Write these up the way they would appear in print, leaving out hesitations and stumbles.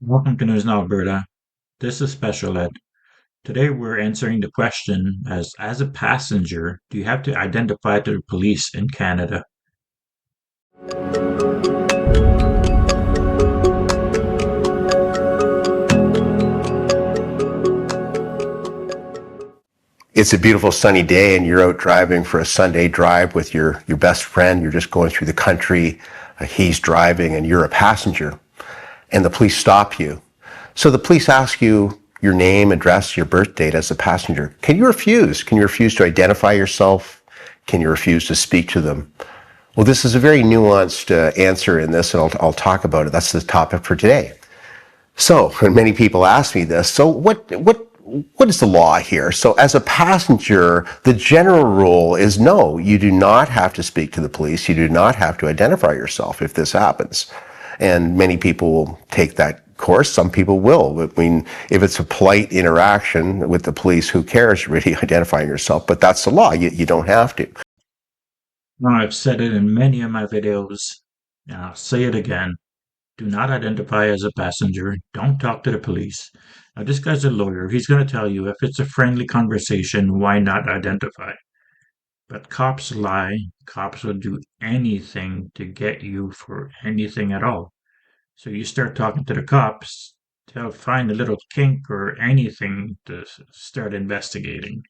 Welcome to News Now, Alberta. This is Special Ed. Today we're answering the question as a passenger, do you have to identify to the police in Canada? It's a beautiful sunny day and you're out driving for a Sunday drive with your best friend. You're just going through the country. He's driving and you're a passenger and the police stop you. So the police ask you your name, address, your birth date as a passenger. Can you refuse? Can you refuse to identify yourself? Can you refuse to speak to them? Well, this is a very nuanced answer in this, and I'll talk about it. That's the topic for today. So, and many people ask me this, so what is the law here? So as a passenger, the general rule is no, you do not have to speak to the police. You do not have to identify yourself if this happens. And many people will take that course. Some people will. I mean, if it's a polite interaction with the police, who cares really identifying yourself? But that's the law. You don't have to. Now, I've said it in many of my videos, and I'll say it again. Do not identify as a passenger. Don't talk to the police. Now, this guy's a lawyer. He's going to tell you if it's a friendly conversation, why not identify? But cops lie. Cops will do anything to get you for anything at all. So you start talking to the cops, they'll find a little kink or anything to start investigating.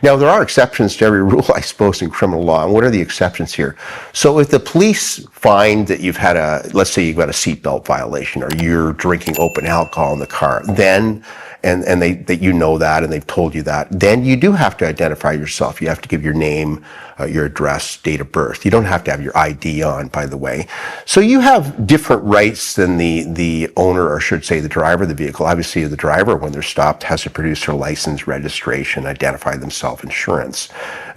Now, there are exceptions to every rule, I suppose, in criminal law. And what are the exceptions here? So if the police find that you've had let's say you've got a seatbelt violation or you're drinking open alcohol in the car, then, and that you know that and they've told you that, then you do have to identify yourself. You have to give your name, your address, date of birth. You don't have to have your ID on, by the way. So you have different rights than the owner, or should say the driver of the vehicle. Obviously, the driver, when they're stopped, has to produce their license, registration, identify themselves, insurance.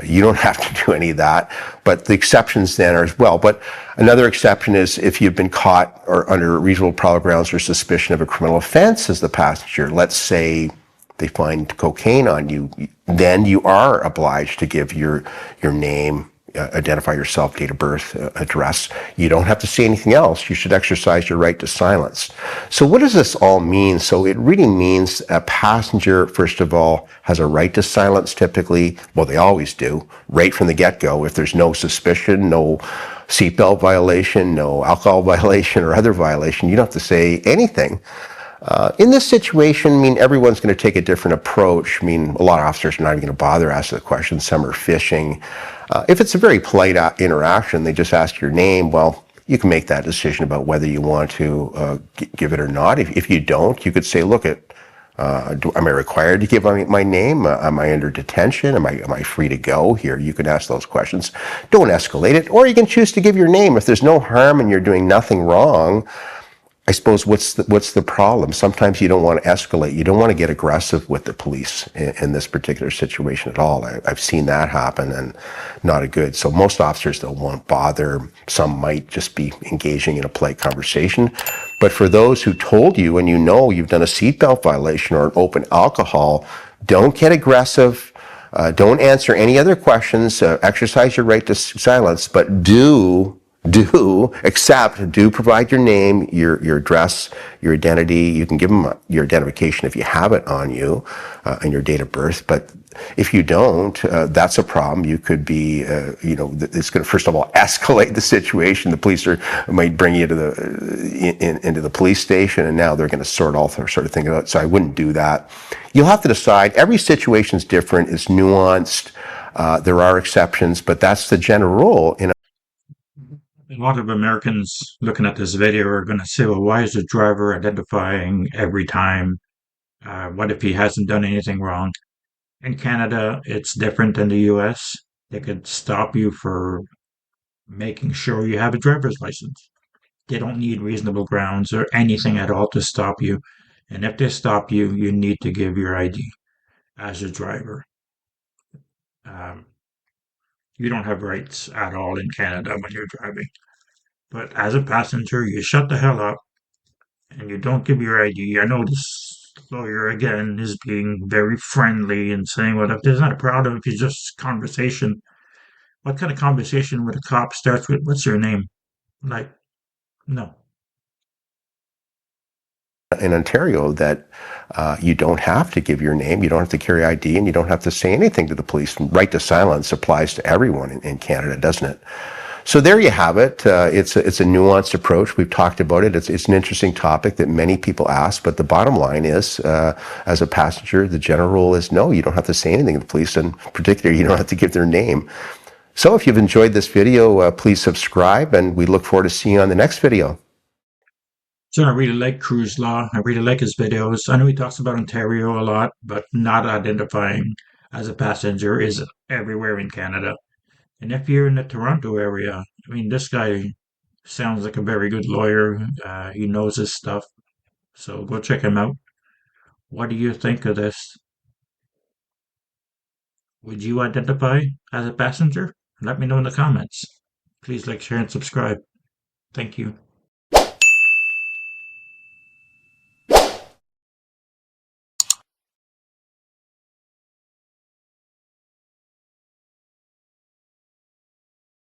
You don't have to do any of that, but the exceptions then are as well. But another exception is if you've been caught or under reasonable probable grounds or suspicion of a criminal offense as the passenger. Let's say they find cocaine on you, then you are obliged to give your name, identify yourself, date of birth, address. You don't have to say anything else. You should exercise your right to silence. So what does this all mean? So it really means a passenger, first of all, has a right to silence typically. Well, they always do, right from the get-go. If there's no suspicion, no seatbelt violation, no alcohol violation or other violation, you don't have to say anything. In this situation, I mean, everyone's going to take a different approach. I mean, a lot of officers are not even going to bother asking the question. Some are fishing. If it's a very polite interaction, they just ask your name. Well, you can make that decision about whether you want to give it or not. If you don't, you could say, look, am I required to give my name? Am I under detention? Am I free to go here? You can ask those questions. Don't escalate it. Or you can choose to give your name. If there's no harm and you're doing nothing wrong, I suppose what's the problem? Sometimes you don't want to escalate. You don't want to get aggressive with the police in this particular situation at all. I've seen that happen and not a good. So most officers, they won't bother. Some might just be engaging in a polite conversation. But for those who told you and you know you've done a seatbelt violation or an open alcohol, don't get aggressive. Don't answer any other questions. Exercise your right to silence, but do provide your name, your address, your identity. You can give them your identification if you have it on you, and your date of birth. But if you don't, that's a problem. You could be, it's going to first of all escalate the situation. The police might bring you to into the police station, and now they're going to sort of thing out. So I wouldn't do that. You'll have to decide. Every situation is different. It's nuanced. There are exceptions, but that's the general rule. A lot of Americans looking at this video are going to say, well, why is the driver identifying every time? What if he hasn't done anything wrong? In Canada, it's different than the US. They could stop you for making sure you have a driver's license. They don't need reasonable grounds or anything at all to stop you. And if they stop you, you need to give your ID as a driver. Um, you don't have rights at all in Canada when you're driving. But as a passenger, you shut the hell up and you don't give your ID. I know this lawyer again is being very friendly and saying, well, if there's not a problem, if it's just conversation, what kind of conversation with a cop starts with, what's your name? Like, no. in Ontario that you don't have to give your name, you don't have to carry ID, and you don't have to say anything to the police. Right to silence applies to everyone in Canada, doesn't it? So there you have it. It's a nuanced approach. We've talked about it. It's an interesting topic that many people ask, but the bottom line is, as a passenger, the general rule is no, you don't have to say anything to the police, and particularly you don't have to give their name. So if you've enjoyed this video, please subscribe, and we look forward to seeing you on the next video. So I really like Cruz Law. I really like his videos. I know he talks about Ontario a lot, but not identifying as a passenger is everywhere in Canada. And if you're in the Toronto area, I mean, this guy sounds like a very good lawyer. He knows his stuff. So go check him out. What do you think of this? Would you identify as a passenger? Let me know in the comments. Please like, share, and subscribe. Thank you.